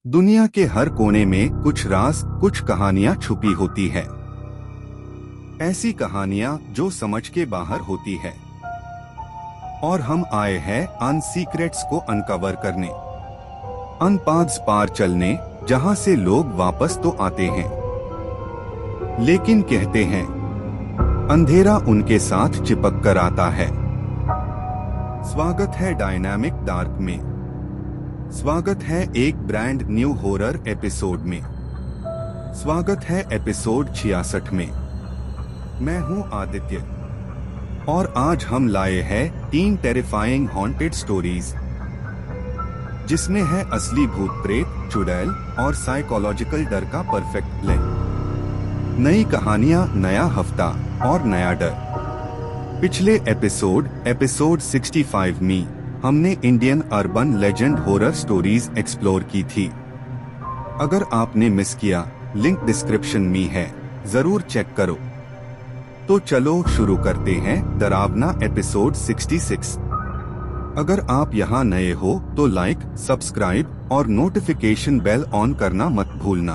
दुनिया के हर कोने में कुछ राज, कुछ कहानियां छुपी होती है। ऐसी कहानियां जो समझ के बाहर होती है। और हम आए हैं अन सीक्रेट्स को अनकवर करने, अन पाथ्स पार चलने, जहां से लोग वापस तो आते हैं, लेकिन कहते हैं अंधेरा उनके साथ चिपक कर आता है। स्वागत है डायनामिक डार्क में। स्वागत है एक ब्रांड न्यू हॉरर एपिसोड में। स्वागत है एपिसोड 66 में। मैं हूं आदित्य और आज हम लाए हैं 3 टेरिफाइंग हॉन्टेड स्टोरीज, जिसमें है असली भूत प्रेत, चुड़ैल और साइकोलॉजिकल डर का परफेक्ट ब्लेंड। नई कहानियां, नया हफ्ता और नया डर। पिछले एपिसोड 65 में हमने Indian urban legend horror stories explore की थी। अगर आपने मिस किया, लिंक डिस्क्रिप्शन में है, जरूर चेक करो। तो चलो शुरू करते हैं डरावना एपिसोड 66। अगर आप यहाँ नए हो तो लाइक, सब्सक्राइब और नोटिफिकेशन बेल ऑन करना मत भूलना।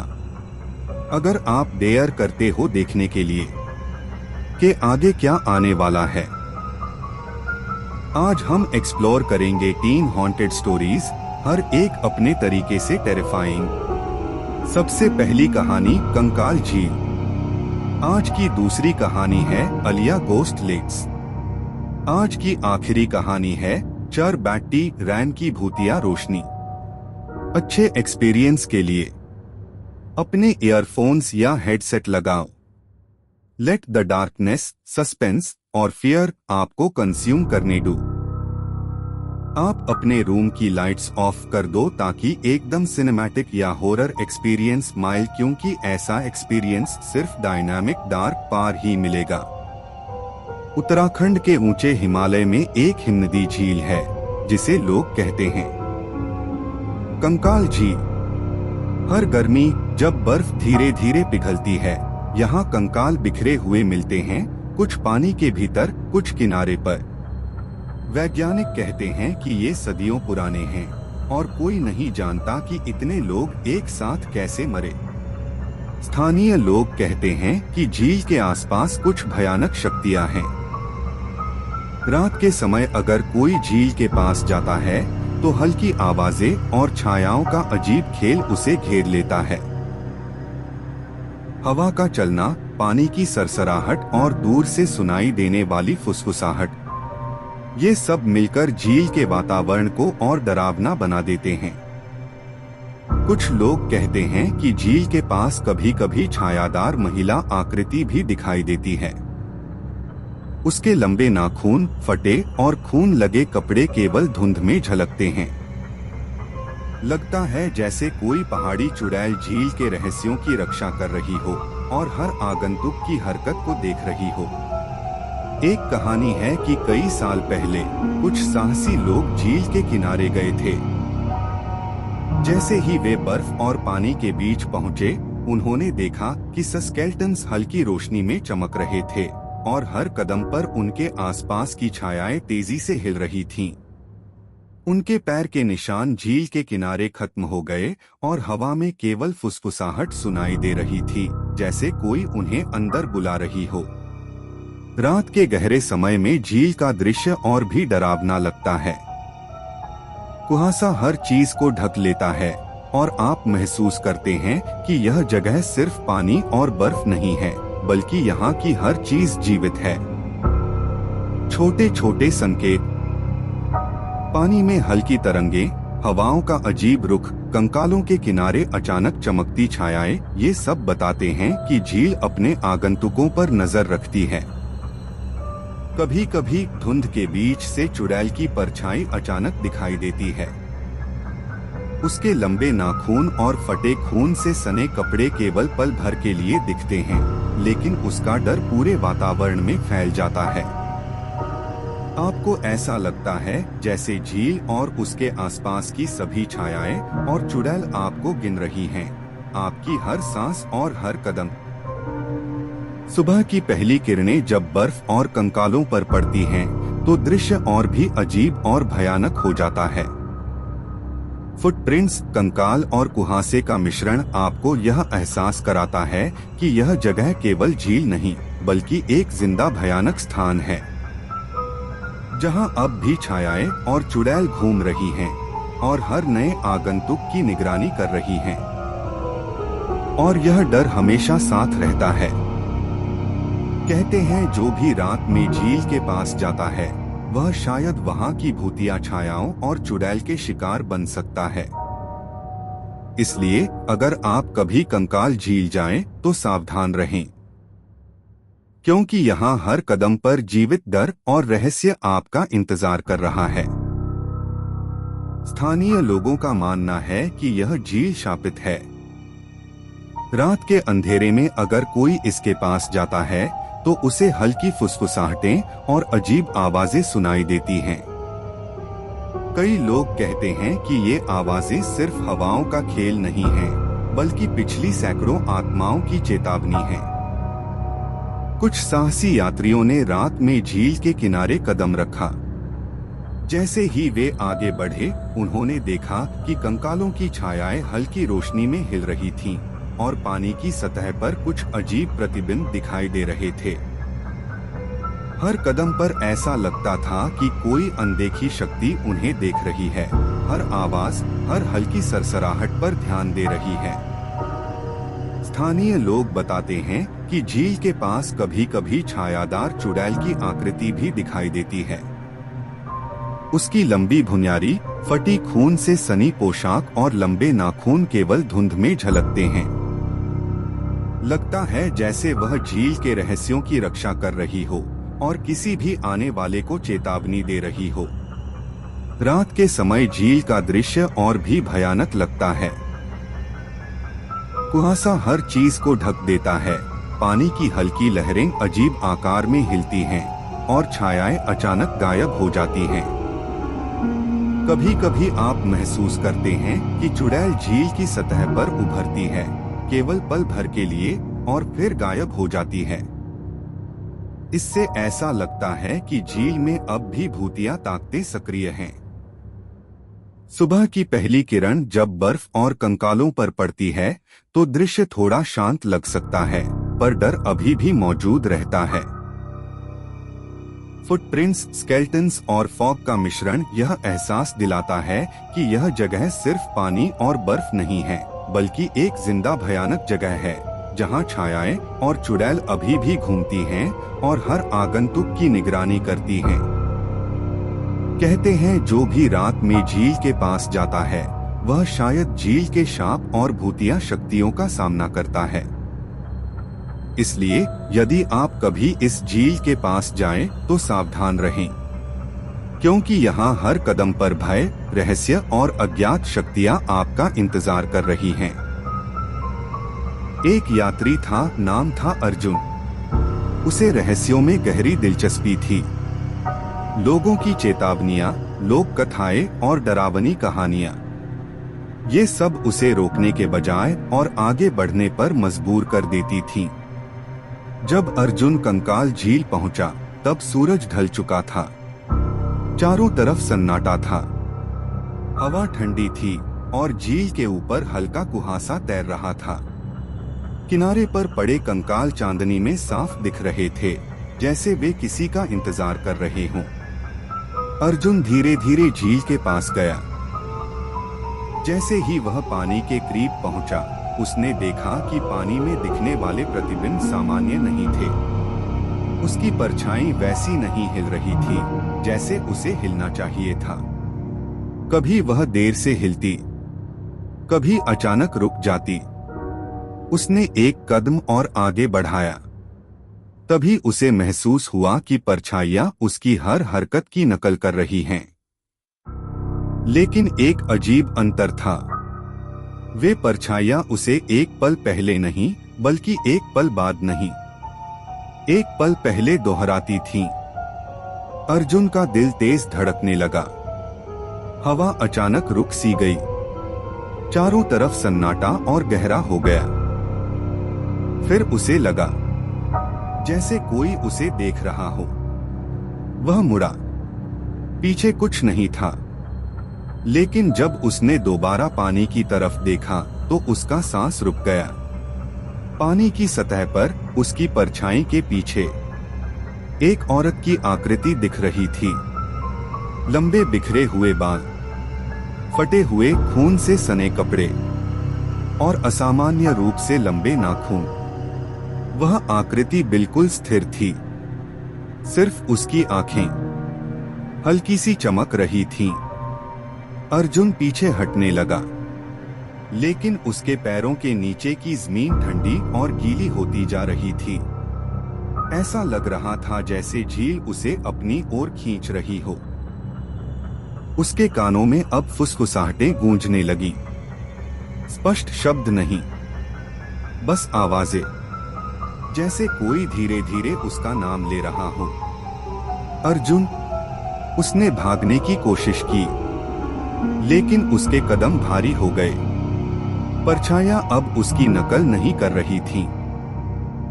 अगर आप डेयर करते हो देखने के लिए कि आगे क्या आने वाला है। आज हम एक्सप्लोर करेंगे 3 हॉन्टेड स्टोरीज, हर एक अपने तरीके से टेरिफाइंग। सबसे पहली कहानी कंकाल झील। आज की दूसरी कहानी है अलिया गोस्ट लेक्स। आज की आखिरी कहानी है चर बैट्टी रैन की भूतिया रोशनी। अच्छे एक्सपीरियंस के लिए अपने ईयरफोन्स या हेडसेट लगाओ। लेट द डार्कनेस, सस्पेंस और फियर आपको कंज्यूम करने दो। आप अपने रूम की लाइट्स ऑफ कर दो ताकि एकदम सिनेमैटिक या हॉरर एक्सपीरियंस माइल, क्योंकि ऐसा एक्सपीरियंस सिर्फ डायनामिक डार्क पार ही मिलेगा। उत्तराखंड के ऊंचे हिमालय में एक हिमनदी झील है जिसे लोग कहते हैं कंकाल झील। हर गर्मी जब बर्फ धीरे धीरे पिघलती है, यहाँ कंकाल बिखरे हुए मिलते हैं, कुछ पानी के भीतर, कुछ किनारे पर। वैज्ञानिक कहते हैं कि ये सदियों पुराने हैं और कोई नहीं जानता कि इतने लोग एक साथ कैसे मरे। स्थानीय लोग कहते हैं कि झील के आसपास कुछ भयानक शक्तियां हैं। रात के समय अगर कोई झील के पास जाता है तो हल्की आवाजें और छायाओं का अजीब खेल उसे घेर लेता है। हवा का चलना, पानी की सरसराहट और दूर से सुनाई देने वाली फुसफुसाहट, ये सब मिलकर झील के वातावरण को और डरावना बना देते हैं। कुछ लोग कहते हैं कि झील के पास कभी कभी छायादार महिला आकृति भी दिखाई देती है। उसके लंबे नाखून, फटे और खून लगे कपड़े केवल धुंध में झलकते हैं। लगता है जैसे कोई पहाड़ी चुड़ैल झील के रहस्यों की रक्षा कर रही हो और हर आगंतुक की हरकत को देख रही हो। एक कहानी है कि कई साल पहले कुछ साहसी लोग झील के किनारे गए थे। जैसे ही वे बर्फ और पानी के बीच पहुंचे, उन्होंने देखा कि स्केलेटन्स हल्की रोशनी में चमक रहे थे और हर कदम पर उनके आसपास की छायाएं तेजी से हिल रही थीं। उनके पैर के निशान झील के किनारे खत्म हो गए और हवा में केवल फुसफुसाहट सुनाई दे रही थी, जैसे कोई उन्हें अंदर बुला रही हो। रात के गहरे समय में झील का दृश्य और भी डरावना लगता है। कुहासा हर चीज को ढक लेता है और आप महसूस करते हैं कि यह जगह सिर्फ पानी और बर्फ नहीं है, बल्कि यहाँ की हर चीज जीवित है। छोटे छोटे संकेत, पानी में हल्की तरंगे, हवाओं का अजीब रुख, कंकालों के किनारे अचानक चमकती छायाएं, ये सब बताते हैं कि झील अपने आगंतुकों पर नजर रखती है। कभी कभी धुंध के बीच से चुड़ैल की परछाई अचानक दिखाई देती है। उसके लंबे नाखून और फटे खून से सने कपड़े केवल पल भर के लिए दिखते हैं, लेकिन उसका डर पूरे वातावरण में फैल जाता है। आपको ऐसा लगता है जैसे झील और उसके आसपास की सभी छायाएं और चुड़ैल आपको गिन रही हैं, आपकी हर सांस और हर कदम। सुबह की पहली किरणें जब बर्फ और कंकालों पर पड़ती हैं, तो दृश्य और भी अजीब और भयानक हो जाता है। फुटप्रिंट्स, कंकाल और कुहासे का मिश्रण आपको यह एहसास कराता है कि यह जगह केवल झील नहीं बल्कि एक जिंदा भयानक स्थान है, जहां अब भी छायाएं और चुड़ैल घूम रही हैं और हर नए आगंतुक की निगरानी कर रही हैं। और यह डर हमेशा साथ रहता है। कहते हैं जो भी रात में झील के पास जाता है वह शायद वहां की भूतिया छायाओं और चुड़ैल के शिकार बन सकता है। इसलिए अगर आप कभी कंकाल झील जाएं तो सावधान रहें, क्योंकि यहाँ हर कदम पर जीवित डर और रहस्य आपका इंतजार कर रहा है। स्थानीय लोगों का मानना है कि यह झील शापित है। रात के अंधेरे में अगर कोई इसके पास जाता है तो उसे हल्की फुसफुसाहटें और अजीब आवाजें सुनाई देती हैं। कई लोग कहते हैं कि ये आवाजें सिर्फ हवाओं का खेल नहीं हैं, बल्कि पिछली सैकड़ों आत्माओं की चेतावनी है। कुछ साहसी यात्रियों ने रात में झील के किनारे कदम रखा। जैसे ही वे आगे बढ़े, उन्होंने देखा कि कंकालों की छायाएं हल्की रोशनी में हिल रही थीं और पानी की सतह पर कुछ अजीब प्रतिबिंब दिखाई दे रहे थे। हर कदम पर ऐसा लगता था कि कोई अनदेखी शक्ति उन्हें देख रही है, हर आवाज, हर हल्की सरसराहट पर ध्यान दे रही है। स्थानीय लोग बताते हैं कि झील के पास कभी-कभी छायादार चुड़ैल की आकृति भी दिखाई देती है। उसकी लंबी भुनियारी, फटी खून से सनी पोशाक और लंबे नाखून केवल धुंध में झलकते हैं। लगता है जैसे वह झील के रहस्यों की रक्षा कर रही हो और किसी भी आने वाले को चेतावनी दे रही हो। रात के समय झील का दृश्य और भी भयानक लगता है। कुहासा हर चीज को ढक देता है, पानी की हल्की लहरें अजीब आकार में हिलती हैं और छायाएं अचानक गायब हो जाती हैं। कभी कभी आप महसूस करते हैं कि चुड़ैल झील की सतह पर उभरती है, केवल पल भर के लिए, और फिर गायब हो जाती है। इससे ऐसा लगता है कि झील में अब भी भूतिया ताकतें सक्रिय हैं। सुबह की पहली किरण जब बर्फ और कंकालों पर पड़ती है तो दृश्य थोड़ा शांत लग सकता है, पर डर अभी भी मौजूद रहता है। फुटप्रिंट्स, स्केलेटन्स और फॉग का मिश्रण यह एहसास दिलाता है कि यह जगह सिर्फ पानी और बर्फ नहीं है, बल्कि एक जिंदा भयानक जगह है, जहां छायाएं और चुड़ैल अभी भी घूमती हैं और हर आगंतुक की निगरानी करती हैं। कहते हैं जो भी रात में झील के पास जाता है वह शायद झील के शाप और भूतिया शक्तियों का सामना करता है। इसलिए यदि आप कभी इस झील के पास जाएं तो सावधान रहें, क्योंकि यहाँ हर कदम पर भय, रहस्य और अज्ञात शक्तियाँ आपका इंतजार कर रही हैं। एक यात्री था, नाम था अर्जुन। उसे रहस्यों में गहरी दिलचस्पी थी। लोगों की चेतावनियां, लोक कथाएं और डरावनी कहानियां, ये सब उसे रोकने के बजाय और आगे बढ़ने पर मजबूर कर देती थीं। जब अर्जुन कंकाल झील पहुंचा तब सूरज ढल चुका था। चारों तरफ सन्नाटा था। हवा ठंडी थी और झील के ऊपर हल्का कुहासा तैर रहा था। किनारे पर पड़े कंकाल चांदनी में साफ दिख रहे थे, जैसे वे किसी का इंतजार कर रहे हों। अर्जुन धीरे धीरे झील के पास गया। जैसे ही वह पानी के करीब पहुंचा, उसने देखा कि पानी में दिखने वाले प्रतिबिंब सामान्य नहीं थे। उसकी परछाई वैसी नहीं हिल रही थी जैसे उसे हिलना चाहिए था। कभी वह देर से हिलती, कभी अचानक रुक जाती। उसने एक कदम और आगे बढ़ाया। तभी उसे महसूस हुआ कि परछाइयां उसकी हर हरकत की नकल कर रही हैं। लेकिन एक अजीब अंतर था। वे परछाइयां उसे एक पल पहले नहीं, बल्कि एक पल बाद नहीं, एक पल पहले दोहराती थीं। अर्जुन का दिल तेज धड़कने लगा। हवा अचानक रुक सी गई। चारों तरफ सन्नाटा और गहरा हो गया। फिर उसे लगा जैसे कोई उसे देख रहा हो। वह मुड़ा। पीछे कुछ नहीं था। लेकिन जब उसने दोबारा पानी की तरफ देखा तो उसका सांस रुक गया। पानी की सतह पर उसकी परछाई के पीछे एक औरत की आकृति दिख रही थी। लंबे बिखरे हुए बाल, फटे हुए खून से सने कपड़े और असामान्य रूप से लंबे नाखून। वह आकृति बिल्कुल स्थिर थी। सिर्फ उसकी आंखें हल्की सी चमक रही थीं। अर्जुन पीछे हटने लगा, लेकिन उसके पैरों के नीचे की जमीन ठंडी और गीली होती जा रही थी। ऐसा लग रहा था जैसे झील उसे अपनी ओर खींच रही हो। उसके कानों में अब फुसफुसाहटें गूंजने लगी। स्पष्ट शब्द नहीं, बस आवाजें, जैसे कोई धीरे धीरे उसका नाम ले रहा हो। अर्जुन। उसने भागने की कोशिश की, लेकिन उसके कदम भारी हो गए। परछाइयां अब उसकी नकल नहीं कर रही थीं।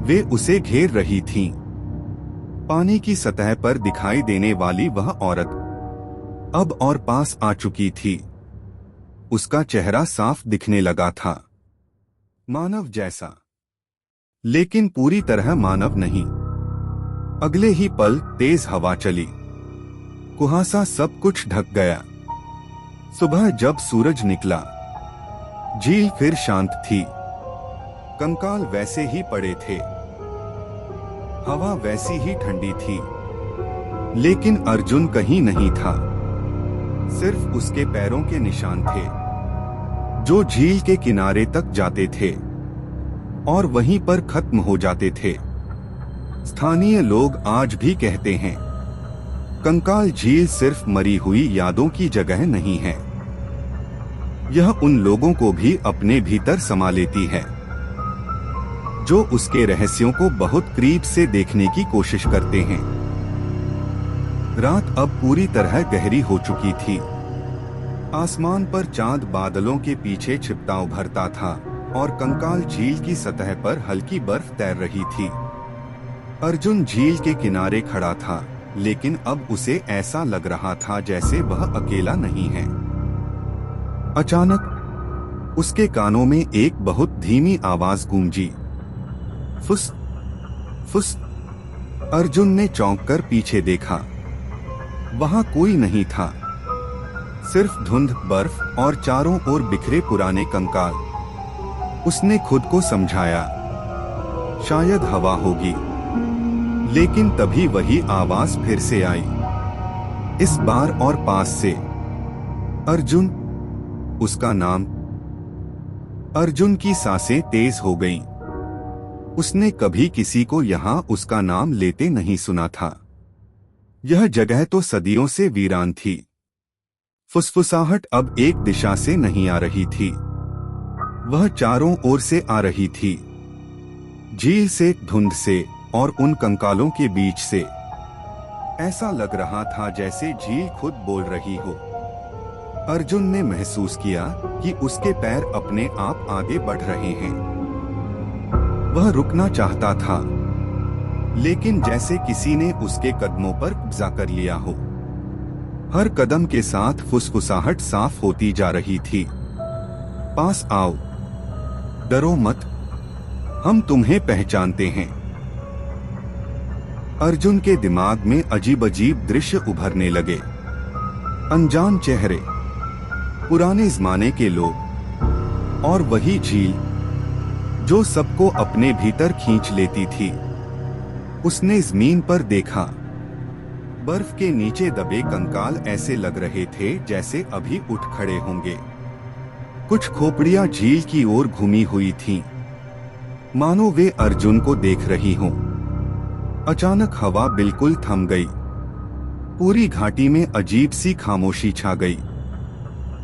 वे उसे घेर रही थीं। पानी की सतह पर दिखाई देने वाली वह औरत अब और पास आ चुकी थी। उसका चेहरा साफ दिखने लगा था, मानव जैसा, लेकिन पूरी तरह मानव नहीं। अगले ही पल तेज हवा चली, कुहासा सब कुछ ढक गया। सुबह जब सूरज निकला, झील फिर शांत थी। कंकाल वैसे ही पड़े थे, हवा वैसी ही ठंडी थी, लेकिन अर्जुन कहीं नहीं था। सिर्फ उसके पैरों के निशान थे, जो झील के किनारे तक जाते थे और वहीं पर खत्म हो जाते थे। स्थानीय लोग आज भी कहते हैं, कंकाल झील सिर्फ मरी हुई यादों की जगह नहीं है, यह उन लोगों को भी अपने भीतर समा लेती है, जो उसके रहस्यों को बहुत करीब से देखने की कोशिश करते हैं। रात अब पूरी तरह गहरी हो चुकी थी। आसमान पर चांद बादलों के पीछे छिपता उभरता था और कंकाल झील की सतह पर हल्की बर्फ तैर रही थी। अर्जुन झील के किनारे खड़ा था, लेकिन अब उसे ऐसा लग रहा था जैसे वह अकेला नहीं है। अचानक उसके कानों में एक बहुत धीमी आवाज गूंजी, फुस फुस। अर्जुन ने चौंक कर पीछे देखा। वहां कोई नहीं था, सिर्फ धुंध, बर्फ और चारों ओर बिखरे पुराने कंकाल। उसने खुद को समझाया, शायद हवा होगी, लेकिन तभी वही आवाज फिर से आई, इस बार और पास से। अर्जुन, उसका नाम। अर्जुन की सांसें तेज हो गईं। उसने कभी किसी को यहाँ उसका नाम लेते नहीं सुना था। यह जगह तो सदियों से वीरान थी। फुसफुसाहट अब एक दिशा से नहीं आ रही थी, वह चारों ओर से आ रही थी। झील से, धुंध से और उन कंकालों के बीच से। ऐसा लग रहा था जैसे झील खुद बोल रही हो। अर्जुन ने महसूस किया कि उसके पैर अपने आप आगे बढ़ रहे हैं। वह रुकना चाहता था, लेकिन जैसे किसी ने उसके कदमों पर कब्जा कर लिया हो। हर कदम के साथ फुसफुसाहट साफ होती जा रही थी, पास आओ, डरो मत, हम तुम्हें पहचानते हैं। अर्जुन के दिमाग में अजीब अजीब दृश्य उभरने लगे। अनजान चेहरे, पुराने जमाने के लोग और वही झील जो सबको अपने भीतर खींच लेती थी। उसने जमीन पर देखा। बर्फ के नीचे दबे कंकाल ऐसे लग रहे थे जैसे अभी उठ खड़े होंगे। कुछ खोपड़ियां झील की ओर घूमी हुई थीं, मानो वे अर्जुन को देख रही हों। अचानक हवा बिल्कुल थम गई। पूरी घाटी में अजीब सी खामोशी छा गई,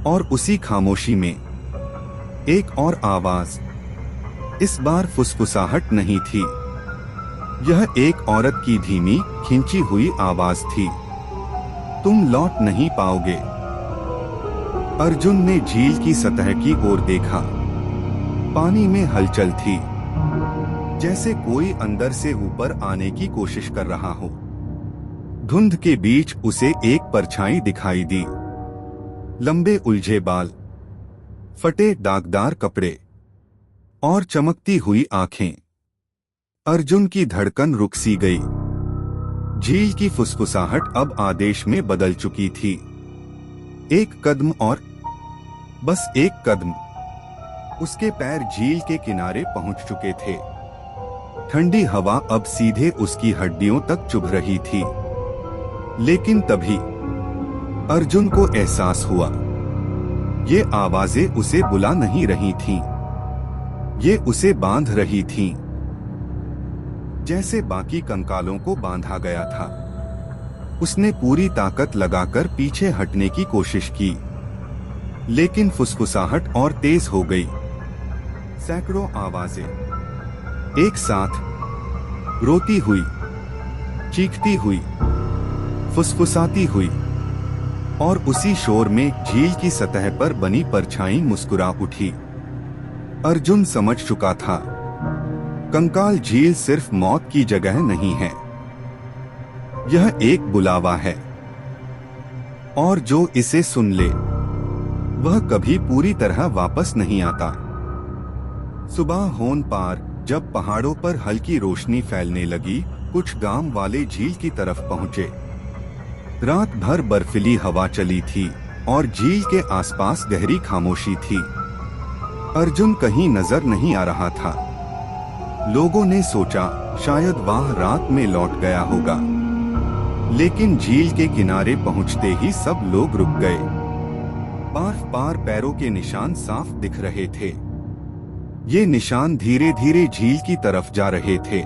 और उसी खामोशी में एक और आवाज। इस बार फुसफुसाहट नहीं थी, यह एक औरत की धीमी, खिंची हुई आवाज थी, तुम लौट नहीं पाओगे। अर्जुन ने झील की सतह की ओर देखा। पानी में हलचल थी, जैसे कोई अंदर से ऊपर आने की कोशिश कर रहा हो। धुंध के बीच उसे एक परछाई दिखाई दी। लंबे उलझे बाल, फटे दागदार कपड़े और चमकती हुई आंखें। अर्जुन की धड़कन रुक सी गई। झील की फुसफुसाहट अब आदेश में बदल चुकी थी। एक कदम और, बस एक कदम। उसके पैर झील के किनारे पहुंच चुके थे। ठंडी हवा अब सीधे उसकी हड्डियों तक चुभ रही थी। लेकिन तभी अर्जुन को एहसास हुआ, ये आवाजें उसे बुला नहीं रही थीं। ये उसे बांध रही थीं, जैसे बाकी कंकालों को बांधा गया था। उसने पूरी ताकत लगाकर पीछे हटने की कोशिश की, लेकिन फुसफुसाहट और तेज हो गई। सैकड़ों आवाजें एक साथ, रोती हुई, चीखती हुई, फुसफुसाती हुई, और उसी शोर में झील की सतह पर बनी परछाई मुस्कुरा उठी। अर्जुन समझ चुका था, कंकाल झील सिर्फ मौत की जगह नहीं है, यह एक बुलावा है, और जो इसे सुन ले वह कभी पूरी तरह वापस नहीं आता। सुबह होने पार जब पहाड़ों पर हल्की रोशनी फैलने लगी, कुछ गांव वाले झील की तरफ पहुंचे। रात भर बर्फीली हवा चली थी और झील के आसपास गहरी खामोशी थी। अर्जुन कहीं नजर नहीं आ रहा था। लोगों ने सोचा शायद वह रात में लौट गया होगा, लेकिन झील के किनारे पहुंचते ही सब लोग रुक गए। बर्फ पार पैरों के निशान साफ दिख रहे थे। ये निशान धीरे धीरे झील की तरफ जा रहे थे,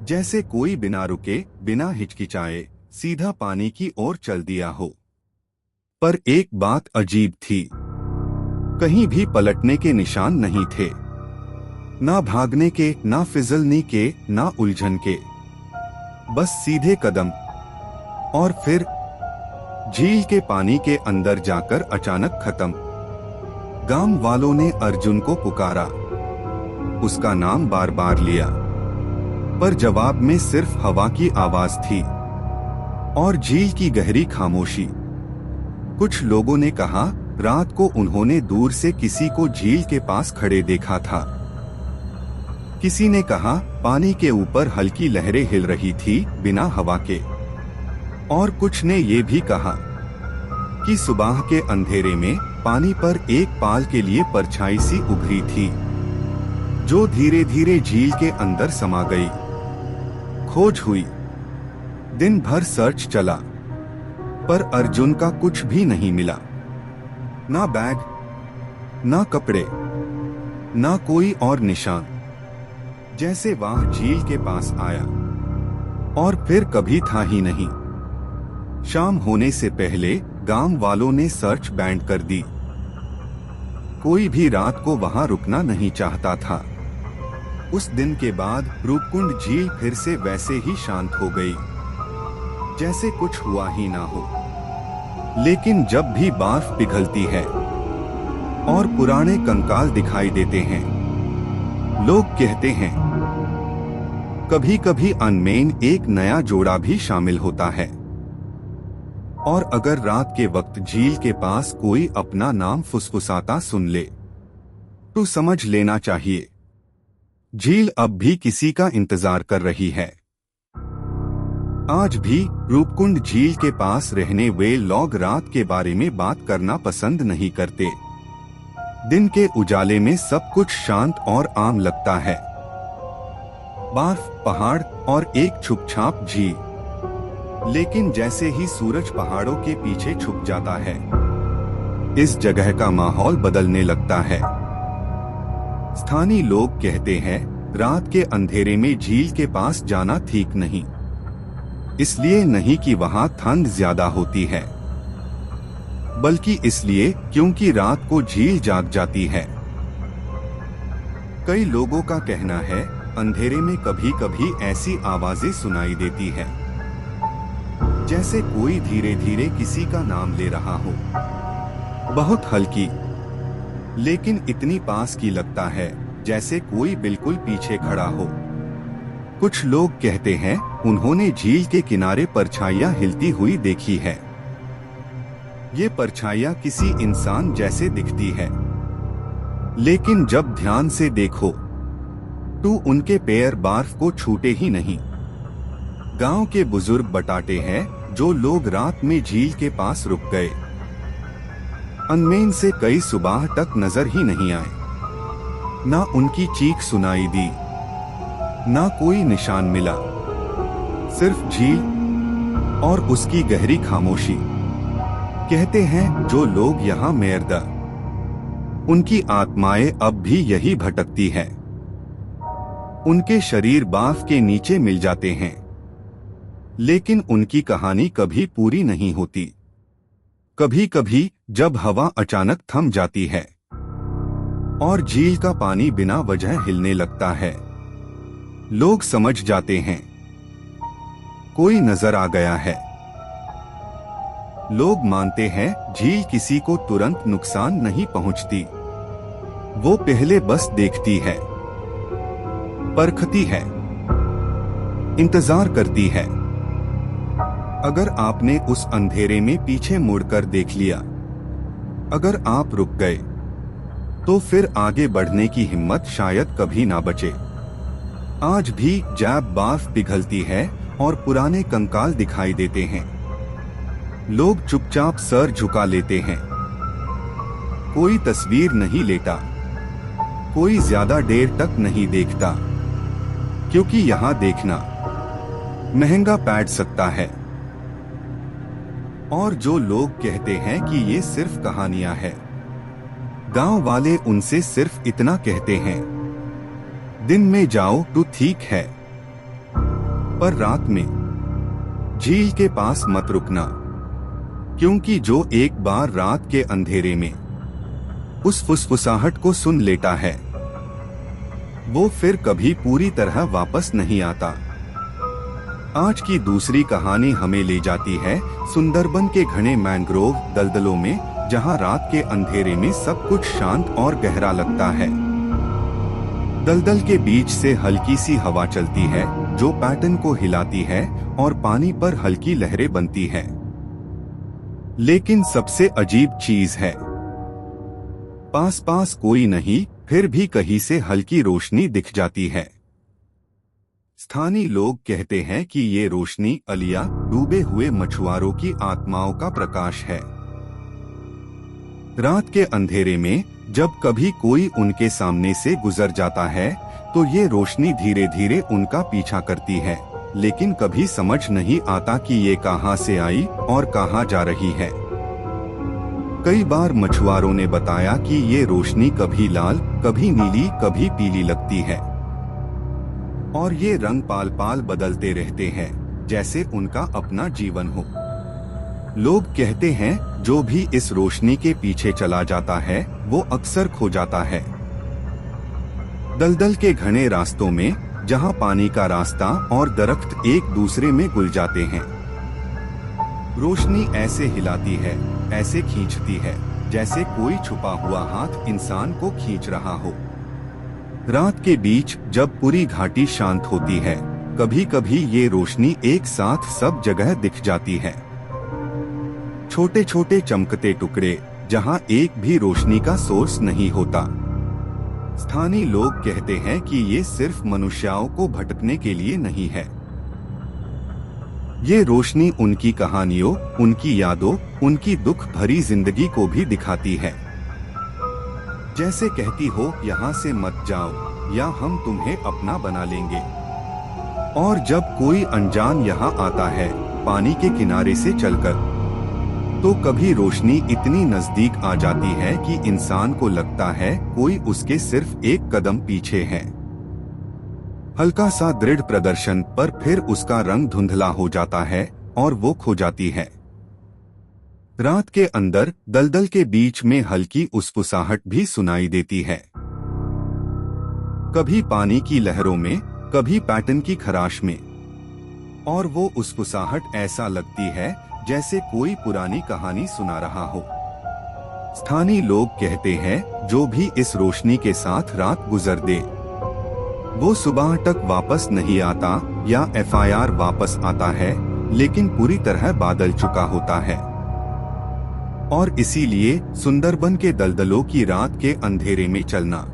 जैसे कोई बिना रुके, बिना हिचकिचाए सीधा पानी की ओर चल दिया हो। पर एक बात अजीब थी, कहीं भी पलटने के निशान नहीं थे। ना भागने के, ना फिसलने के, ना उलझन के, बस सीधे कदम। और फिर झील के पानी के अंदर जाकर अचानक खत्म। गांव वालों ने अर्जुन को पुकारा, उसका नाम बार बार लिया, पर जवाब में सिर्फ हवा की आवाज थी और झील की गहरी खामोशी। कुछ लोगों ने कहा रात को उन्होंने दूर से किसी को झील के पास खड़े देखा था। किसी ने कहा पानी के ऊपर हल्की लहरें हिल रही थी बिना हवा के। और कुछ ने ये भी कहा कि सुबह के अंधेरे में पानी पर एक पाल के लिए परछाई सी उभरी थी, जो धीरे धीरे झील के अंदर समा गई। खोज हुई, दिन भर सर्च चला, पर अर्जुन का कुछ भी नहीं मिला। ना बैग, ना कपड़े, ना कोई और निशान। जैसे वह झील के पास आया और फिर कभी था ही नहीं। शाम होने से पहले गांव वालों ने सर्च बैंड कर दी। कोई भी रात को वहां रुकना नहीं चाहता था। उस दिन के बाद रूपकुंड झील फिर से वैसे ही शांत हो गई, जैसे कुछ हुआ ही ना हो। लेकिन जब भी बर्फ पिघलती है और पुराने कंकाल दिखाई देते हैं, लोग कहते हैं कभी कभी अनमेन एक नया जोड़ा भी शामिल होता है। और अगर रात के वक्त झील के पास कोई अपना नाम फुसफुसाता सुन ले, तो समझ लेना चाहिए झील अब भी किसी का इंतजार कर रही है। आज भी रूपकुंड झील के पास रहने वे लोग रात के बारे में बात करना पसंद नहीं करते। दिन के उजाले में सब कुछ शांत और आम लगता है। बर्फ, पहाड़ और एक छुपछाप झील। लेकिन जैसे ही सूरज पहाड़ों के पीछे छुप जाता है, इस जगह का माहौल बदलने लगता है। स्थानीय लोग कहते हैं रात के अंधेरे में झील के पास जाना ठीक नहीं। इसलिए नहीं कि वहां ठंड ज्यादा होती है, बल्कि इसलिए क्योंकि रात को झील जाग जाती है। कई लोगों का कहना है अंधेरे में कभी कभी ऐसी आवाजें सुनाई देती है, जैसे कोई धीरे धीरे किसी का नाम ले रहा हो। बहुत हल्की, लेकिन इतनी पास की लगता है जैसे कोई बिल्कुल पीछे खड़ा हो। कुछ लोग कहते हैं उन्होंने झील के किनारे परछाइयां हिलती हुई देखी है। ये परछाइयां किसी इंसान जैसे दिखती है, लेकिन जब ध्यान से देखो तो उनके पैर बर्फ को छूटे ही नहीं। गांव के बुजुर्ग बताते हैं जो लोग रात में झील के पास रुक गए, अनमेन से कई सुबह तक नजर ही नहीं आए। ना उनकी चीख सुनाई दी, ना कोई निशान मिला, सिर्फ झील और उसकी गहरी खामोशी। कहते हैं जो लोग यहाँ मरदा, उनकी आत्माएं अब भी यही भटकती है। उनके शरीर बर्फ के नीचे मिल जाते हैं, लेकिन उनकी कहानी कभी पूरी नहीं होती। कभी कभी जब हवा अचानक थम जाती है और झील का पानी बिना वजह हिलने लगता है, लोग समझ जाते हैं कोई नजर आ गया है। लोग मानते हैं झील किसी को तुरंत नुकसान नहीं पहुंचती, वो पहले बस देखती है, परखती है, इंतजार करती है। अगर आपने उस अंधेरे में पीछे मुड़कर देख लिया, अगर आप रुक गए, तो फिर आगे बढ़ने की हिम्मत शायद कभी ना बचे। आज भी जब बर्फ पिघलती है और पुराने कंकाल दिखाई देते हैं, लोग चुपचाप सर झुका लेते हैं। कोई तस्वीर नहीं लेता, कोई ज्यादा देर तक नहीं देखता, क्योंकि यहाँ देखना महंगा पड़ सकता है। और जो लोग कहते हैं कि ये सिर्फ कहानियां हैं, गांव वाले उनसे सिर्फ इतना कहते हैं, दिन में जाओ तो ठीक है, पर रात में झील के पास मत रुकना, क्योंकि जो एक बार रात के अंधेरे में उस फुसफुसाहट को सुन लेता है, वो फिर कभी पूरी तरह वापस नहीं आता। आज की दूसरी कहानी हमें ले जाती है सुंदरबन के घने मैंग्रोव दलदलों में, जहां रात के अंधेरे में सब कुछ शांत और गहरा लगता है। दलदल के बीच से हल्की सी हवा चलती है जो पैटर्न को हिलाती है और पानी पर हल्की लहरें बनती है। लेकिन सबसे अजीब चीज है, पास पास कोई नहीं, फिर भी कहीं से हल्की रोशनी दिख जाती है। स्थानीय लोग कहते हैं कि ये रोशनी अलिया, डूबे हुए मछुआरों की आत्माओं का प्रकाश है। रात के अंधेरे में जब कभी कोई उनके सामने से गुजर जाता है, तो ये रोशनी धीरे धीरे उनका पीछा करती है, लेकिन कभी समझ नहीं आता कि ये कहां से आई और कहां जा रही है। कई बार मछुआरों ने बताया कि ये रोशनी कभी लाल, कभी नीली, कभी पीली लगती है, और ये रंग पाल पाल बदलते रहते हैं, जैसे उनका अपना जीवन हो। लोग कहते हैं जो भी इस रोशनी के पीछे चला जाता है, वो अक्सर खो जाता है। दलदल के घने रास्तों में, जहां पानी का रास्ता और दरख्त एक दूसरे में घुल जाते हैं, रोशनी ऐसे हिलाती है, ऐसे खींचती है, जैसे कोई छुपा हुआ हाथ इंसान को खींच रहा हो। रात के बीच जब पूरी घाटी शांत होती है, कभी कभी ये रोशनी एक साथ सब जगह दिख जाती है। छोटे छोटे चमकते टुकड़े, जहां एक भी रोशनी का सोर्स नहीं होता। स्थानीय लोग कहते हैं कि ये सिर्फ मनुष्यों को भटकने के लिए नहीं है। ये रोशनी उनकी कहानियों, उनकी यादों, उनकी दुख भरी जिंदगी को भी दिखाती है। जैसे कहती हो, यहाँ से मत जाओ या हम तुम्हें अपना बना लेंगे। और जब कोई अनजान यहाँ आता है पानी के किनारे से चलकर, तो कभी रोशनी इतनी नजदीक आ जाती है कि इंसान को लगता है कोई उसके सिर्फ एक कदम पीछे है। हल्का सा दृढ़ प्रदर्शन, पर फिर उसका रंग धुंधला हो जाता है और वो खो जाती है। रात के अंदर दलदल के बीच में हल्की उसफुसाहट भी सुनाई देती है, कभी पानी की लहरों में, कभी पैटर्न की खराश में, और वो उसफुसाहट ऐसा लगती है जैसे कोई पुरानी कहानी सुना रहा हो। स्थानीय लोग कहते हैं जो भी इस रोशनी के साथ रात गुजर दे, वो सुबह तक वापस नहीं आता, या FIR वापस आता है, लेकिन पूरी तरह बदल चुका होता है। और इसीलिए सुंदरबन के दलदलों की रात के अंधेरे में चलना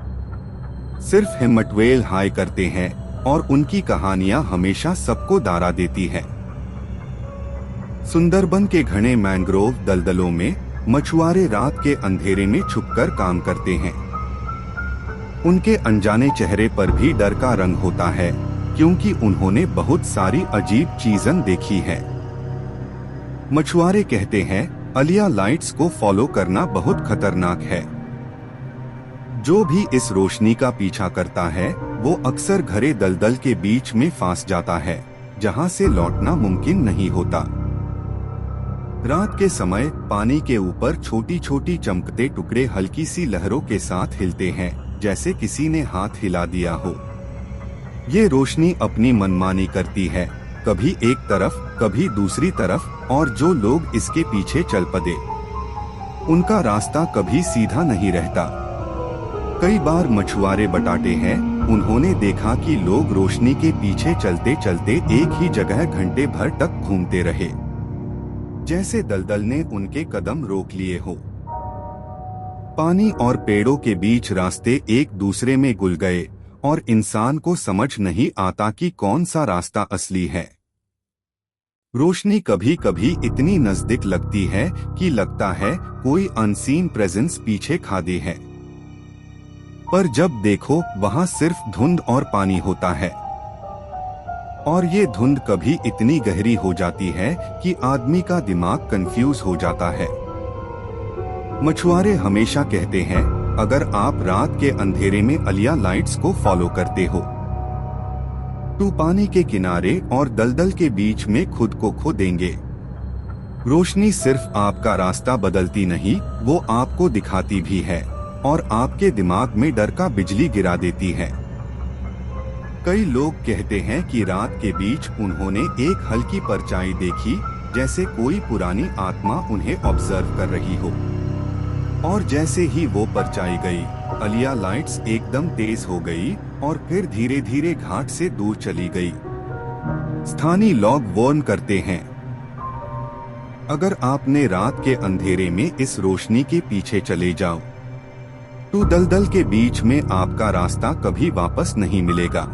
सिर्फ हिम्मतवेल हाय करते हैं और उनकी कहानियां हमेशा सबको दारा देती है। सुंदरबन के घने मैंग्रोव दलदलों में मछुआरे रात के अंधेरे में छुपकर काम करते हैं। उनके अनजाने चेहरे पर भी डर का रंग होता है, क्योंकि उन्होंने बहुत सारी अजीब चीजें देखी है। मछुआरे कहते हैं अलिया लाइट्स को फॉलो करना बहुत खतरनाक है। जो भी इस रोशनी का पीछा करता है वो अक्सर घरे दलदल के बीच में फंस जाता है, जहां से लौटना मुमकिन नहीं होता। रात के समय पानी के ऊपर छोटी छोटी चमकते टुकड़े हल्की सी लहरों के साथ हिलते हैं, जैसे किसी ने हाथ हिला दिया हो। ये रोशनी अपनी मनमानी करती है, कभी एक तरफ कभी दूसरी तरफ, और जो लोग इसके पीछे चल पड़े उनका रास्ता कभी सीधा नहीं रहता। कई बार मछुआरे बताते हैं उन्होंने देखा कि लोग रोशनी के पीछे चलते चलते एक ही जगह घंटे भर तक घूमते रहे, जैसे दलदल ने उनके कदम रोक लिए हो। पानी और पेड़ों के बीच रास्ते एक दूसरे में घुल गए और इंसान को समझ नहीं आता कि कौन सा रास्ता असली है। रोशनी कभी कभी इतनी नजदीक लगती है कि लगता है कोई अनसीन प्रेजेंस पीछे खड़े है, पर जब देखो वहां सिर्फ धुंध और पानी होता है। और ये धुंध कभी इतनी गहरी हो जाती है कि आदमी का दिमाग कंफ्यूज हो जाता है। मछुआरे हमेशा कहते हैं अगर आप रात के अंधेरे में अलिया लाइट्स को फॉलो करते हो तो पानी के किनारे और दलदल के बीच में खुद को खो देंगे। रोशनी सिर्फ आपका रास्ता बदलती नहीं, वो आपको दिखाती भी है और आपके दिमाग में डर का बिजली गिरा देती है। कई लोग कहते हैं कि रात के बीच उन्होंने एक हल्की परछाई देखी, जैसे कोई पुरानी आत्मा उन्हें ऑब्जर्व कर रही हो। और जैसे ही वो परछाई गई, अलिया लाइट्स एकदम तेज हो गई और फिर धीरे धीरे घाट से दूर चली गई। स्थानीय लोग वार्न करते हैं अगर आपने रात के अंधेरे में इस रोशनी के पीछे चले जाओ तो दलदल के बीच में आपका रास्ता कभी वापस नहीं मिलेगा।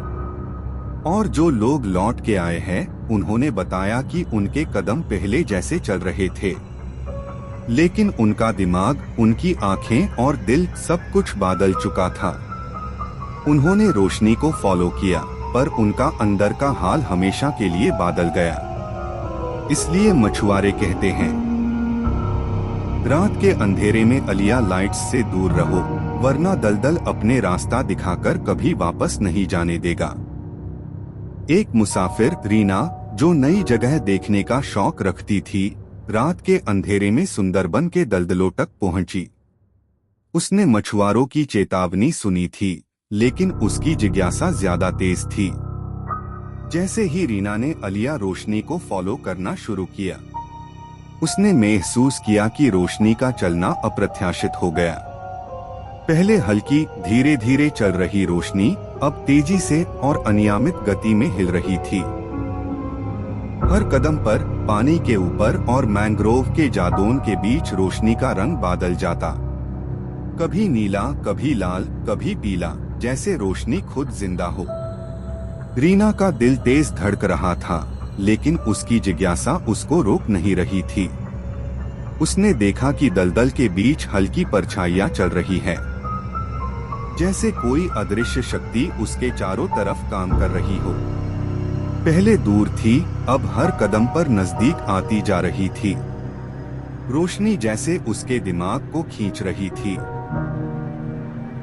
और जो लोग लौट के आए हैं उन्होंने बताया कि उनके कदम पहले जैसे चल रहे थे, लेकिन उनका दिमाग, उनकी आंखें और दिल सब कुछ बदल चुका था। उन्होंने रोशनी को फॉलो किया, पर उनका अंदर का हाल हमेशा के लिए बदल गया। इसलिए मछुआरे कहते हैं रात के अंधेरे में अलिया लाइट्स से दूर रहो, वरना दलदल अपने रास्ता दिखाकर कभी वापस नहीं जाने देगा। एक मुसाफिर रीना, जो नई जगह देखने का शौक रखती थी, रात के अंधेरे में सुंदरबन के दलदलों तक पहुंची। उसने मछुआरों की चेतावनी सुनी थी, लेकिन उसकी जिज्ञासा ज्यादा तेज थी। जैसे ही रीना ने अलिया रोशनी को फॉलो करना शुरू किया, उसने महसूस किया कि रोशनी का चलना अप्रत्याशित हो गया। पहले हल्की धीरे धीरे चल रही रोशनी अब तेजी से और अनियमित गति में हिल रही थी। हर कदम पर पानी के ऊपर और मैंग्रोव के जादोन के बीच रोशनी का रंग बदल जाता, कभी नीला, कभी लाल, कभी पीला, जैसे रोशनी खुद जिंदा हो। रीना का दिल तेज धड़क रहा था, लेकिन उसकी जिज्ञासा उसको रोक नहीं रही थी। उसने देखा कि दलदल के बीच हल्की परछाइयां चल रही है, जैसे कोई अदृश्य शक्ति उसके चारों तरफ काम कर रही हो। पहले दूर थी, अब हर कदम पर नजदीक आती जा रही थी। रोशनी जैसे उसके दिमाग को खींच रही थी।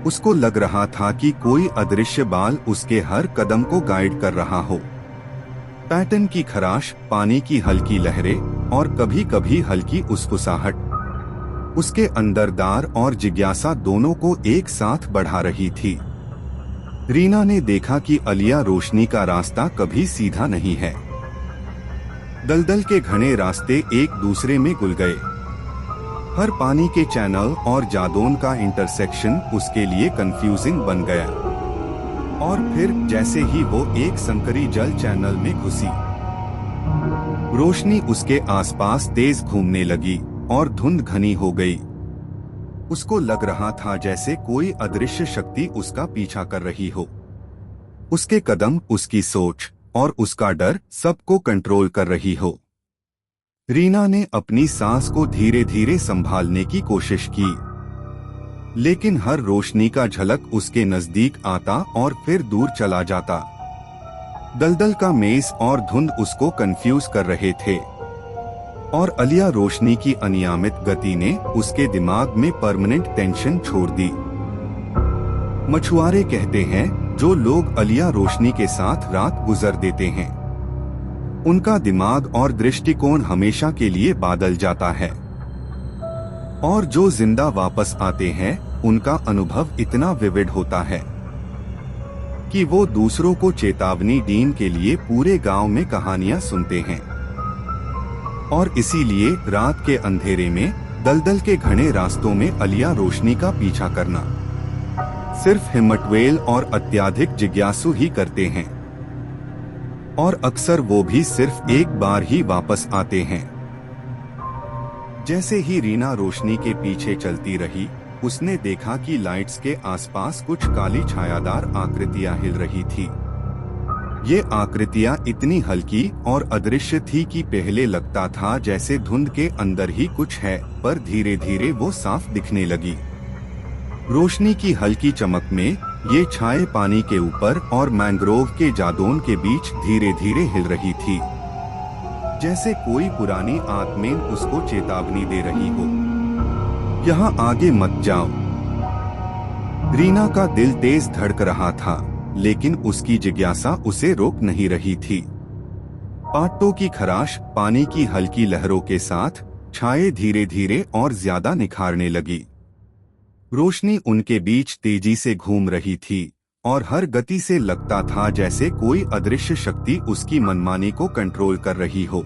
उसको लग रहा था कि कोई अदृश्य बाल उसके हर कदम को गाइड कर रहा हो। पैटर्न की खराश, पानी की हल्की लहरें और कभी कभी हल्की उसफुसाहट उसके अंदर डर और जिज्ञासा दोनों को एक साथ बढ़ा रही थी। रीना ने देखा कि अलिया रोशनी का रास्ता कभी सीधा नहीं है। दलदल के घने रास्ते एक दूसरे में घुल गए। हर पानी के चैनल और जादोन का इंटरसेक्शन उसके लिए कंफ्यूजिंग बन गया। और फिर जैसे ही वो एक संकरी जल चैनल में घुसी, रोशनी उसके आसपास तेज घूमने लगी और धुंध घनी हो गई। उसको लग रहा था जैसे कोई अदृश्य शक्ति उसका पीछा कर रही हो। उसके कदम, उसकी सोच और उसका डर सबको कंट्रोल कर रही हो। रीना ने अपनी सांस को धीरे धीरे संभालने की कोशिश की, लेकिन हर रोशनी का झलक उसके नजदीक आता और फिर दूर चला जाता। दलदल का मेज़ और धुंध उसको कंफ्यूज कर रहे थे, और अलिया रोशनी की अनियमित गति ने उसके दिमाग में परमानेंट टेंशन छोड़ दी। मछुआरे कहते हैं, जो लोग अलिया रोशनी के साथ रात गुजर देते हैं, उनका दिमाग और दृष्टिकोण हमेशा के लिए बदल जाता है, और जो जिंदा वापस आते हैं उनका अनुभव इतना विविड होता है कि वो दूसरों को चेतावनी देने के लिए पूरे गांव में कहानियां सुनते हैं। और इसीलिए रात के अंधेरे में दलदल के घने रास्तों में अलिया रोशनी का पीछा करना सिर्फ हिम्मतवेल और अत्यधिक जिज्ञासु ही करते हैं, और अक्सर वो भी सिर्फ एक बार ही वापस आते हैं। जैसे ही रीना रोशनी के पीछे चलती रही, उसने देखा कि लाइट्स के आसपास कुछ काली छायादार आकृतियां हिल रही थी। ये आकृतियां इतनी हल्की और अदृश्य थी कि पहले लगता था जैसे धुंध के अंदर ही कुछ है, पर धीरे धीरे वो साफ दिखने लगी। रोशनी की हल्की चमक में ये छाए पानी के ऊपर और मैंग्रोव के जादोन के बीच धीरे धीरे हिल रही थी, जैसे कोई पुरानी आत्में उसको चेतावनी दे रही हो, यहाँ आगे मत जाओ। रीना का दिल तेज धड़क रहा था, लेकिन उसकी जिज्ञासा उसे रोक नहीं रही थी। पाटों की खराश पानी की हल्की लहरों के साथ छाए धीरे धीरे और ज्यादा निखारने लगी। रोशनी उनके बीच तेजी से घूम रही थी, और हर गति से लगता था जैसे कोई अदृश्य शक्ति उसकी मनमानी को कंट्रोल कर रही हो।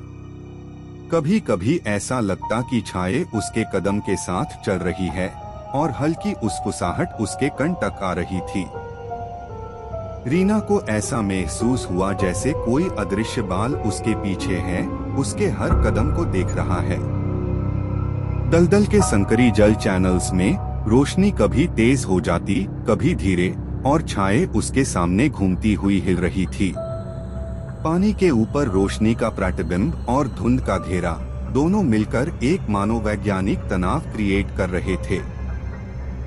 कभी कभी ऐसा लगता कि छाए उसके कदम के साथ चल रही है, और हल्की फुसफुसाहट उसके कान तक आ रही थी। रीना को ऐसा महसूस हुआ जैसे कोई अदृश्य बाल उसके पीछे है, उसके हर कदम को देख रहा है। दलदल के संकरी जल चैनल्स में रोशनी कभी तेज हो जाती, कभी धीरे, और छाए उसके सामने घूमती हुई हिल रही थी। पानी के ऊपर रोशनी का प्रतिबिंब और धुंध का घेरा दोनों मिलकर एक मनोवैज्ञानिक तनाव क्रिएट कर रहे थे।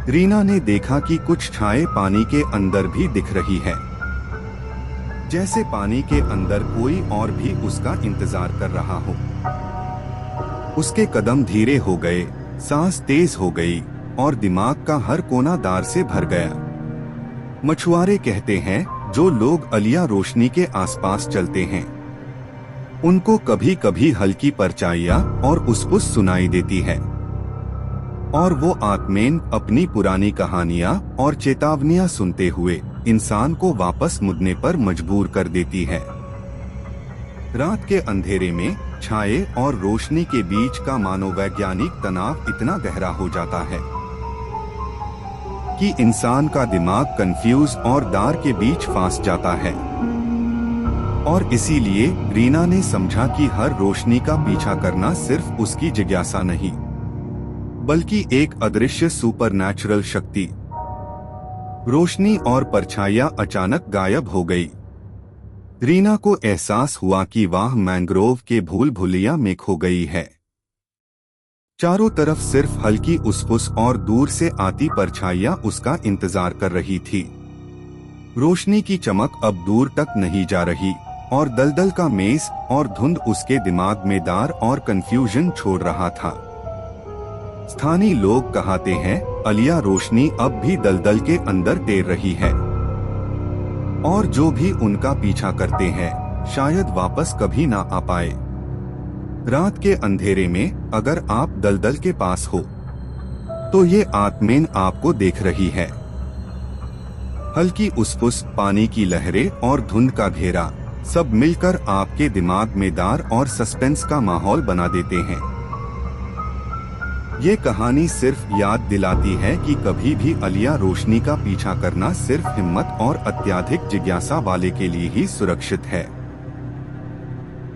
रीना ने देखा कि कुछ छाए पानी के अंदर भी दिख रही है, जैसे पानी के अंदर कोई और भी उसका इंतजार कर रहा हो। उसके कदम धीरे हो गए, सांस तेज हो गई, और दिमाग का हर कोना दार से भर गया। मछुआरे कहते हैं, जो लोग अलिया रोशनी के आसपास चलते हैं, उनको कभी कभी हल्की परछाइयां और उसपुस सुनाई देती है, और वो आत्में अपनी पुरानी कहानियां और चेतावनियां सुनते हुए इंसान को वापस मुड़ने पर मजबूर कर देती है। रात के अंधेरे में छाए और रोशनी के बीच का मनोवैज्ञानिक तनाव इतना गहरा हो जाता है कि इंसान का दिमाग कंफ्यूज और दार के बीच फंस जाता है। और इसीलिए रीना ने समझा कि हर रोशनी का पीछा करना सिर्फ उसकी जिज्ञासा नहीं, बल्कि एक अदृश्य सुपरनैचुरल शक्ति। रोशनी और परछाइयां अचानक गायब हो गई। रीना को एहसास हुआ कि वह मैंग्रोव के भूल भुलैया में खो गई है। चारों तरफ सिर्फ हल्की उसफुस और दूर से आती परछाइयां उसका इंतजार कर रही थी। रोशनी की चमक अब दूर तक नहीं जा रही, और दलदल का मेज़ और धुंध उसके दिमाग में दार और कंफ्यूजन छोड़ रहा था। स्थानीय लोग कहते हैं, अलिया रोशनी अब भी दलदल के अंदर तैर रही है, और जो भी उनका पीछा करते हैं शायद वापस कभी ना आ पाए। रात के अंधेरे में अगर आप दलदल के पास हो, तो ये आत्में आपको देख रही है। हल्की उसफुस, पानी की लहरें और धुंध का घेरा सब मिलकर आपके दिमाग में दार और सस्पेंस का माहौल बना देते हैं। ये कहानी सिर्फ याद दिलाती है कि कभी भी अलिया रोशनी का पीछा करना सिर्फ हिम्मत और अत्यधिक जिज्ञासा वाले के लिए ही सुरक्षित है।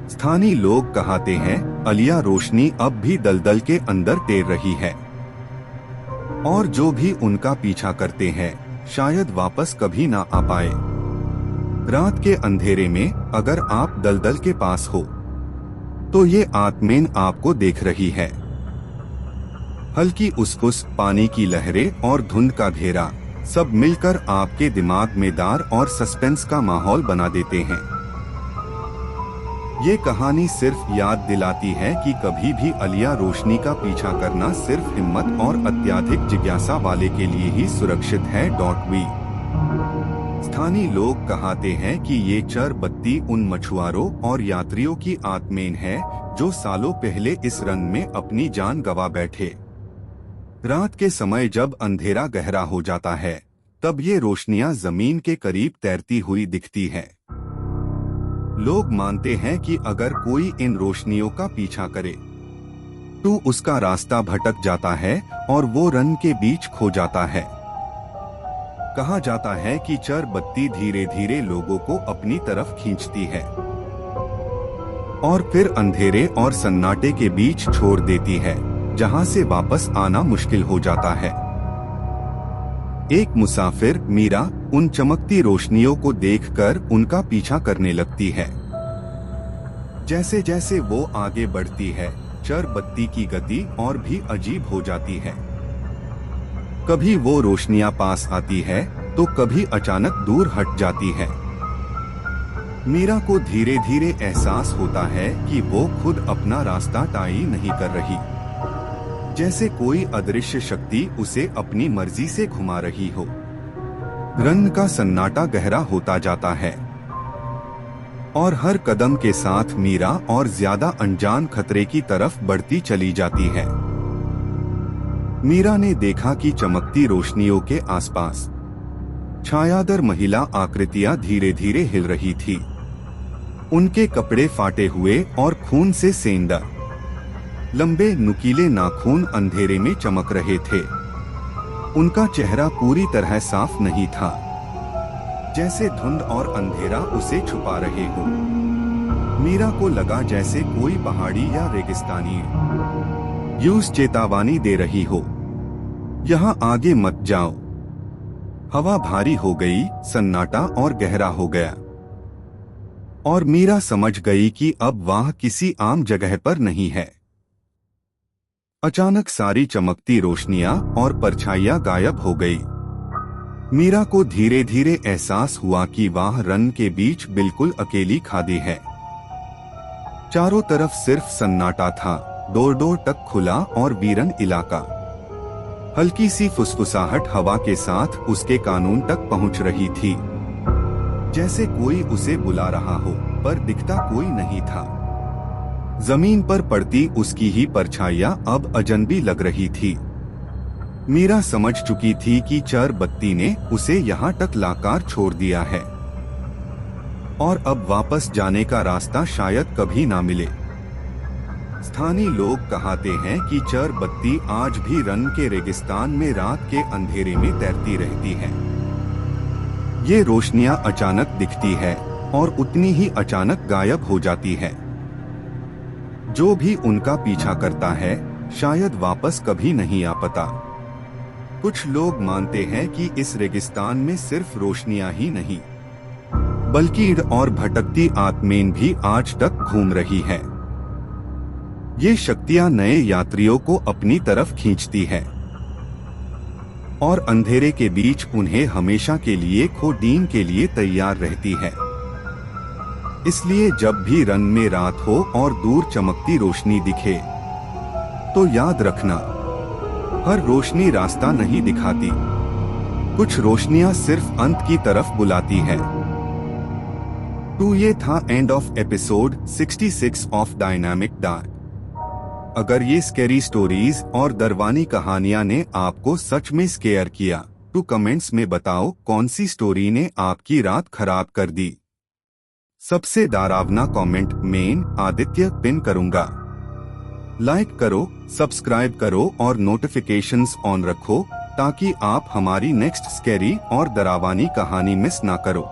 स्थानीय लोग कहते हैं, अलिया रोशनी अब भी दलदल के अंदर तैर रही है और जो भी उनका पीछा करते हैं शायद वापस कभी ना आ पाए। रात के अंधेरे में अगर आप दलदल के पास हो तो ये आत्मेन आपको देख रही है। हल्की उसफुस, पानी की लहरें और धुंध का घेरा सब मिलकर आपके दिमाग में डर और सस्पेंस का माहौल बना देते हैं। ये कहानी सिर्फ याद दिलाती है कि कभी भी अलिया रोशनी का पीछा करना सिर्फ हिम्मत और अत्यधिक जिज्ञासा वाले के लिए ही सुरक्षित है। वी स्थानीय लोग कहते हैं कि ये चर बत्ती उन मछुआरों और यात्रियों की आत्मेन है जो सालों पहले इस रन में अपनी जान गंवा बैठे। रात के समय जब अंधेरा गहरा हो जाता है तब ये रोशनियां जमीन के करीब तैरती हुई दिखती है। लोग मानते हैं कि अगर कोई इन रोशनियों का पीछा करे तो उसका रास्ता भटक जाता है और वो रन के बीच खो जाता है। कहा जाता है कि चर बत्ती धीरे धीरे लोगों को अपनी तरफ खींचती है और फिर अंधेरे और सन्नाटे के बीच छोड़ देती है, जहां से वापस आना मुश्किल हो जाता है। एक मुसाफिर मीरा उन चमकती रोशनियों को देखकर उनका पीछा करने लगती है। जैसे जैसे वो आगे बढ़ती है चर बत्ती की गति और भी अजीब हो जाती है। कभी वो रोशनियां पास आती है तो कभी अचानक दूर हट जाती है। मीरा को धीरे धीरे एहसास होता है कि वो खुद अपना रास्ता तय नहीं कर रही, जैसे कोई अदृश्य शक्ति उसे अपनी मर्जी से घुमा रही हो। रन का सन्नाटा गहरा होता जाता है और हर कदम के साथ मीरा और ज्यादा अनजान खतरे की तरफ बढ़ती चली जाती है। मीरा ने देखा कि चमकती रोशनियों के आसपास छायादार महिला आकृतियां धीरे धीरे हिल रही थी। उनके कपड़े फाटे हुए और खून से सेंधा, लंबे नुकीले नाखून अंधेरे में चमक रहे थे। उनका चेहरा पूरी तरह साफ नहीं था, जैसे धुंध और अंधेरा उसे छुपा रहे हो। मीरा को लगा जैसे कोई पहाड़ी या रेगिस्तानी यूं चेतावनी दे रही हो, यहाँ आगे मत जाओ। हवा भारी हो गई, सन्नाटा और गहरा हो गया और मीरा समझ गई कि अब वह किसी आम जगह पर नहीं है। अचानक सारी चमकती रोशनियां और परछाइयां गायब हो गई। मीरा को धीरे धीरे एहसास हुआ कि वह रन के बीच बिल्कुल अकेली खादी है। चारों तरफ सिर्फ सन्नाटा था, दूर तक खुला और वीरन इलाका। हल्की सी फुसफुसाहट हवा के साथ उसके कानून तक पहुंच रही थी, जैसे कोई उसे बुला रहा हो, पर दिखता कोई नहीं था। जमीन पर पड़ती उसकी ही परछाइयां अब अजनबी लग रही थी। मीरा समझ चुकी थी कि चर बत्ती ने उसे यहाँ तक लाकर छोड़ दिया है और अब वापस जाने का रास्ता शायद कभी ना मिले। स्थानीय लोग कहते हैं कि चर बत्ती आज भी रन के रेगिस्तान में रात के अंधेरे में तैरती रहती है। ये रोशनियां अचानक दिखती है और उतनी ही अचानक गायब हो जाती है। जो भी उनका पीछा करता है शायद वापस कभी नहीं आ पाता। कुछ लोग मानते हैं कि इस रेगिस्तान में सिर्फ रोशनियां ही नहीं, बल्कि ईड़ और भटकती आत्मेन भी आज तक घूम रही है। ये शक्तियां नए यात्रियों को अपनी तरफ खींचती है और अंधेरे के बीच उन्हें हमेशा के लिए खोदने के लिए तैयार रहती है। इसलिए जब भी रन में रात हो और दूर चमकती रोशनी दिखे तो याद रखना, हर रोशनी रास्ता नहीं दिखाती, कुछ रोशनियां सिर्फ अंत की तरफ बुलाती है। तो ये था end of episode 66 of dynamic dark. अगर ये स्कैरी स्टोरीज और दरवानी कहानियां ने आपको सच में स्केयर किया तो कमेंट्स में बताओ कौन सी स्टोरी ने आपकी रात खराब कर दी। सबसे डरावना कमेंट मेन आदित्य पिन करूंगा। लाइक करो, सब्सक्राइब करो और नोटिफिकेशंस ऑन रखो ताकि आप हमारी नेक्स्ट स्कैरी और डरावनी कहानी मिस ना करो।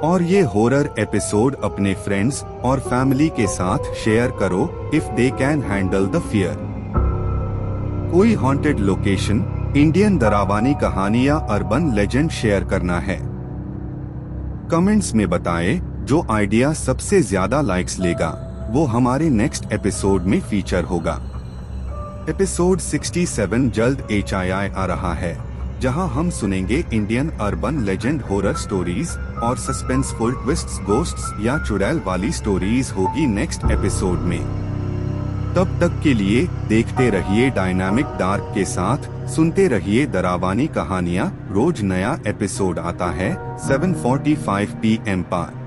और ये हॉरर एपिसोड अपने फ्रेंड्स और फैमिली के साथ शेयर करो if they can handle the fear. कोई हॉन्टेड लोकेशन, इंडियन डरावनी कहानी या अर्बन लेजेंड शेयर करना है? कमेंट्स में बताएं। जो आइडिया सबसे ज्यादा लाइक्स लेगा वो हमारे नेक्स्ट एपिसोड में फीचर होगा। एपिसोड 67 जल्द HII आ रहा है, जहां हम सुनेंगे Indian urban legend horror stories और सस्पेंसफुल ट्विस्ट्स, गोस्ट्स या चुड़ैल वाली स्टोरीज होगी नेक्स्ट एपिसोड में। तब तक के लिए देखते रहिए डायनामिक डार्क के साथ, सुनते रहिए डरावनी कहानियाँ। रोज नया एपिसोड आता है 7:45 PM पर।